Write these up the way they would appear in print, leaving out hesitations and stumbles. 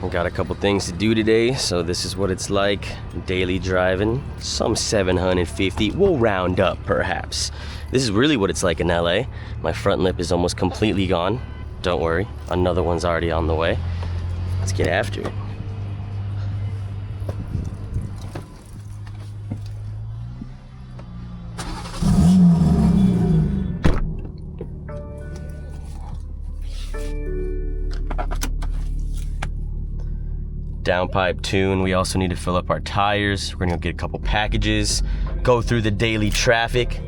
I got a couple things to do today, so this is what it's like daily driving. Some 750, we'll round up perhaps. This is really what it's like in LA. My front lip is almost completely gone. Don't worry, another one's already on the way. Let's get after it. Downpipe tune. We also need to fill up our tires. We're gonna go get a couple packages, go through the daily traffic.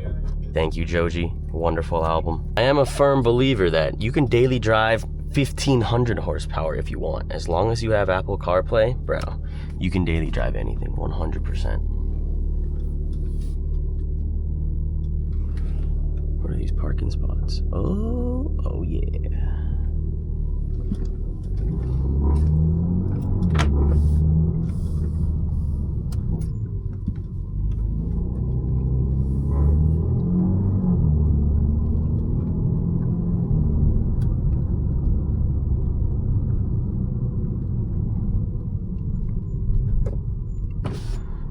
Thank you, Joji. Wonderful album. I am a firm believer that you can daily drive 1,500 horsepower if you want. As long as you have Apple CarPlay, bro, you can daily drive anything, 100%. What are these parking spots? Oh yeah.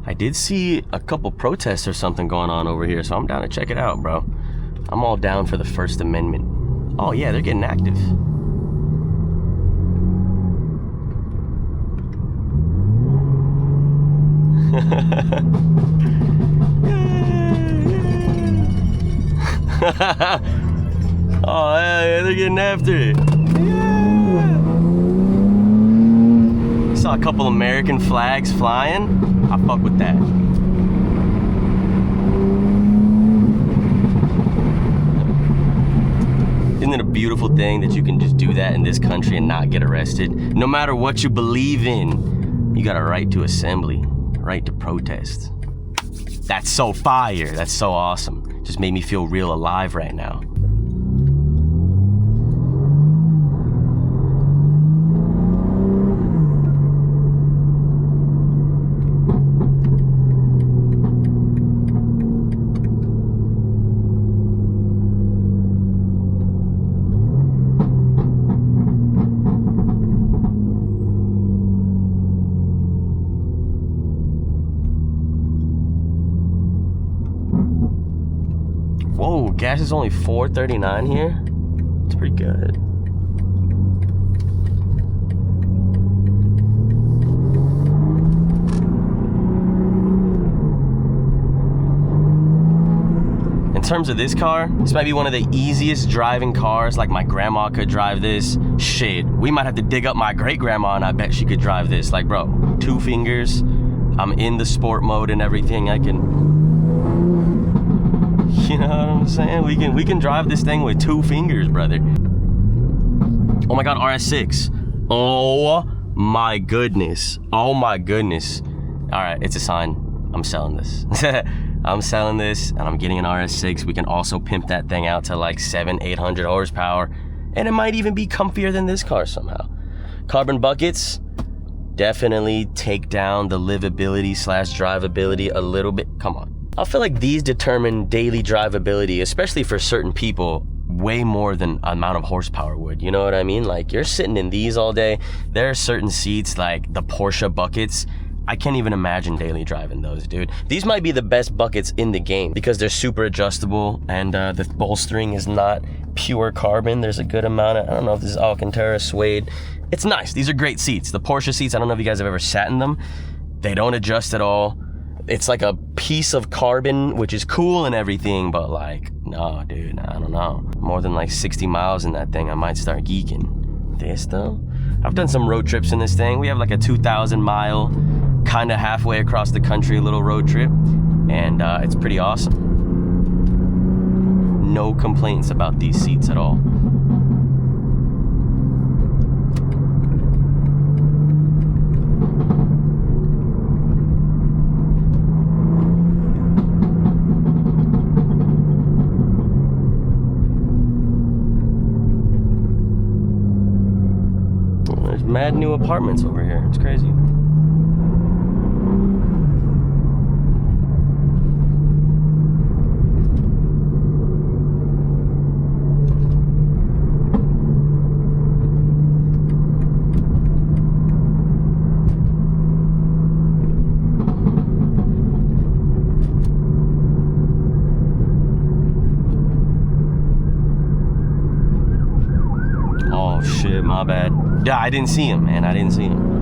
I did see a couple protests or something going on over here, so I'm down to check it out, bro. I'm all down for the First Amendment. Oh yeah, they're getting active. Oh yeah, they're getting after it. Yeah. Saw a couple American flags flying. I fuck with that. Isn't it a beautiful thing that you can just do that in this country and not get arrested? No matter what you believe in, you got a right to assembly, right to protest. That's so fire. That's so awesome. Just made me feel real alive right now. Whoa, gas is only $4.39 here? It's pretty good. In terms of this car, this might be one of the easiest driving cars. Like, my grandma could drive this. Shit, we might have to dig up my great-grandma and I bet she could drive this. Like, bro, 2 fingers. I'm in the sport mode and everything. I can... You know what I'm saying? We can drive this thing with 2 fingers, brother. Oh my God, RS6. Oh my goodness. Oh my goodness. All right, it's a sign. I'm selling this. I'm selling this and I'm getting an RS6. We can also pimp that thing out to like 700-800 horsepower. And it might even be comfier than this car somehow. Carbon buckets definitely take down the livability / drivability a little bit. Come on. I feel like these determine daily drivability, especially for certain people, way more than amount of horsepower would. You know what I mean? Like, you're sitting in these all day. There are certain seats, like the Porsche buckets. I can't even imagine daily driving those, dude. These might be the best buckets in the game because they're super adjustable and the bolstering is not pure carbon. There's a good amount of, I don't know if this is Alcantara, suede. It's nice. These are great seats. The Porsche seats, I don't know if you guys have ever sat in them. They don't adjust at all. It's like a piece of carbon, which is cool and everything, but like, no, dude, I don't know. More than like 60 miles in that thing, I might start geeking. This though? I've done some road trips in this thing. We have like a 2,000 mile, kind of halfway across the country, little road trip. And it's pretty awesome. No complaints about these seats at all. Mad new apartments over here. It's crazy. my bad. Yeah, I didn't see him, man. I didn't see him.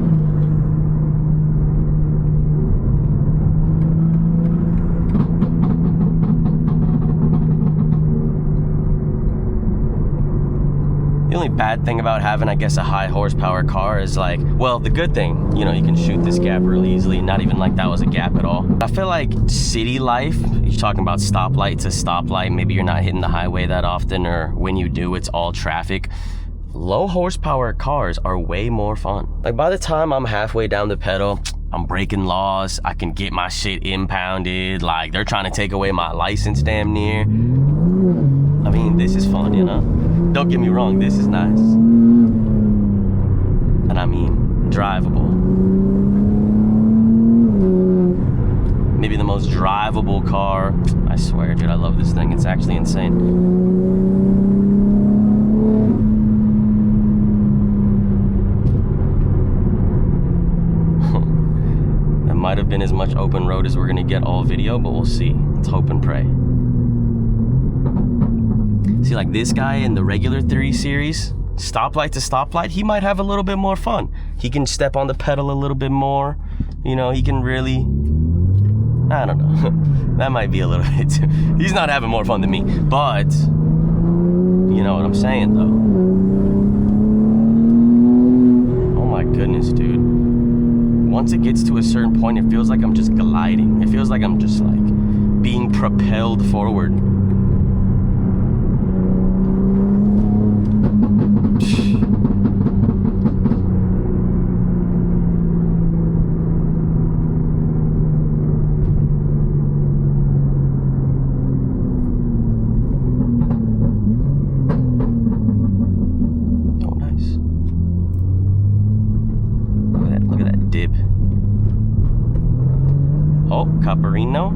The only bad thing about having, I guess, a high horsepower car is like, well, the good thing, you know, you can shoot this gap really easily. Not even like that was a gap at all. I feel like city life, you're talking about stoplight to stoplight. Maybe you're not hitting the highway that often, or when you do, it's all traffic. Low horsepower cars are way more fun. Like by the time I'm halfway down the pedal, I'm breaking laws. I can get my shit impounded. Like they're trying to take away my license damn near. I mean, this is fun, you know? Don't get me wrong, this is nice. And I mean, drivable. Maybe the most drivable car. I swear, dude, I love this thing. It's actually insane. That might have been as much open road as we're gonna get all video, but we'll see. Let's hope and pray. See, like this guy in the regular 3 Series, stoplight to stoplight, he might have a little bit more fun. He can step on the pedal a little bit more. You know, he can really, I don't know. That might be a little bit too. He's not having more fun than me, but you know what I'm saying though. Oh my goodness, dude. Once it gets to a certain point, it feels like I'm just gliding. It feels like I'm just like being propelled forward. Oh, Caparino.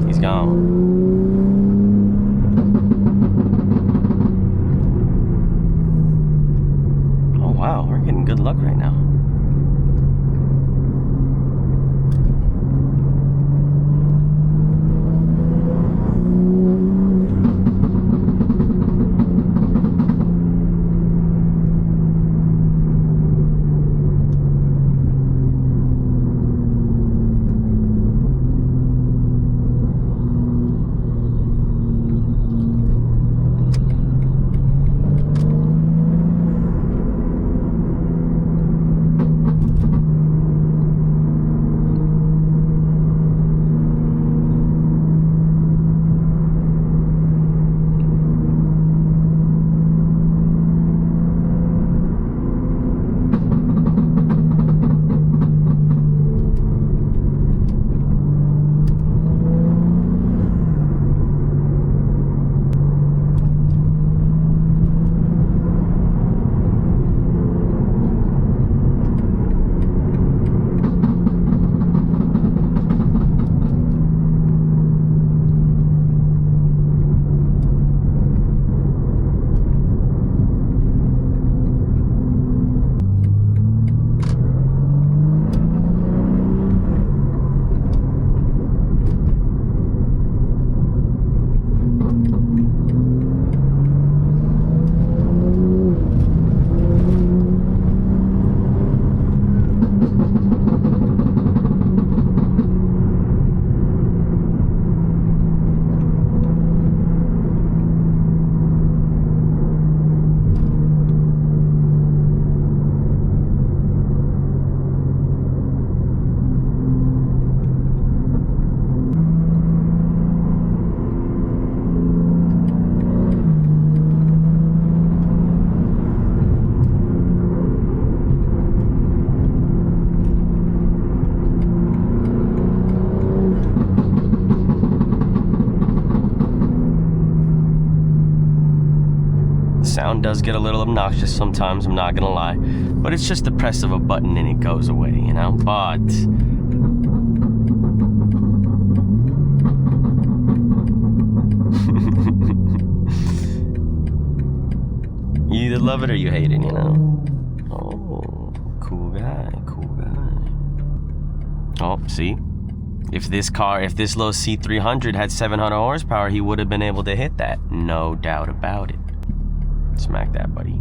He's gone. Oh wow, we're getting good luck right now. Sound does get a little obnoxious sometimes, I'm not gonna lie, but it's just the press of a button and it goes away, you know? But you either love it or you hate it, you know? Oh, cool guy, cool guy. Oh, see? If this little C300 had 700 horsepower, he would have been able to hit that. No doubt about it. Smack that, buddy.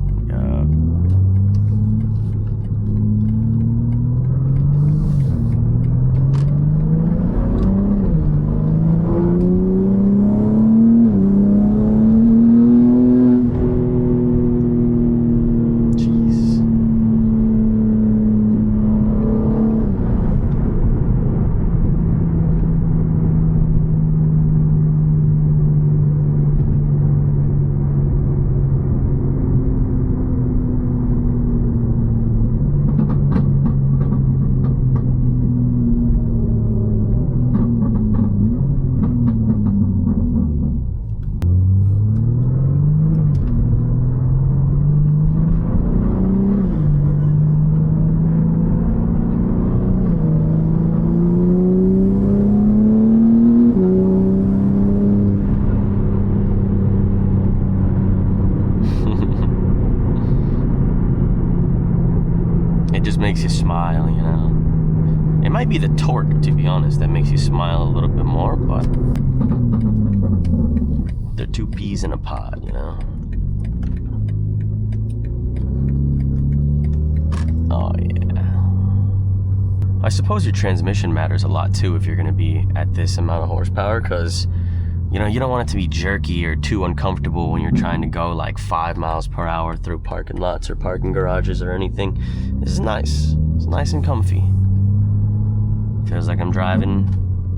It just makes you smile, you know. It might be the torque, to be honest, that makes you smile a little bit more, but they're two peas in a pod, you know. Oh yeah. I suppose your transmission matters a lot too if you're gonna be at this amount of horsepower, because you know, you don't want it to be jerky or too uncomfortable when you're trying to go like 5 miles per hour through parking lots or parking garages or anything. This is nice. It's nice and comfy. Feels like I'm driving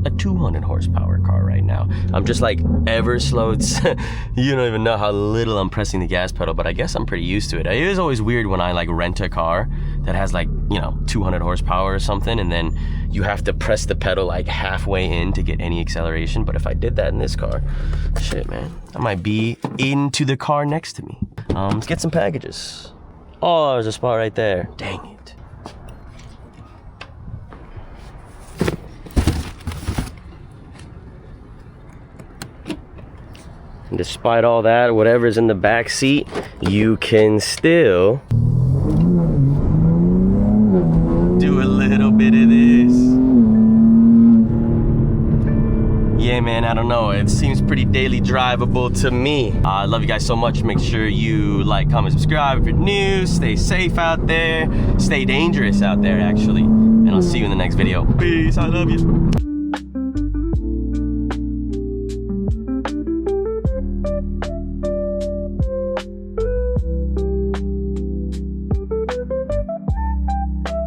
a 200 horsepower car right now. I'm just like ever slow. You don't even know how little I'm pressing the gas pedal, but I guess I'm pretty used to it. It is always weird when I like rent a car that has like, you know, 200 horsepower or something, and then you have to press the pedal like halfway in to get any acceleration. But if I did that in this car, shit, man, I might be into the car next to me. Let's get some packages. Oh, there's a spot right there. Dang it. And despite all that, whatever's in the back seat, you can still do a little bit of this. Yeah, man, I don't know. It seems pretty daily drivable to me. I love you guys so much. Make sure you like, comment, subscribe if you're new. Stay safe out there. Stay dangerous out there, actually. And I'll see you in the next video. Peace. I love you.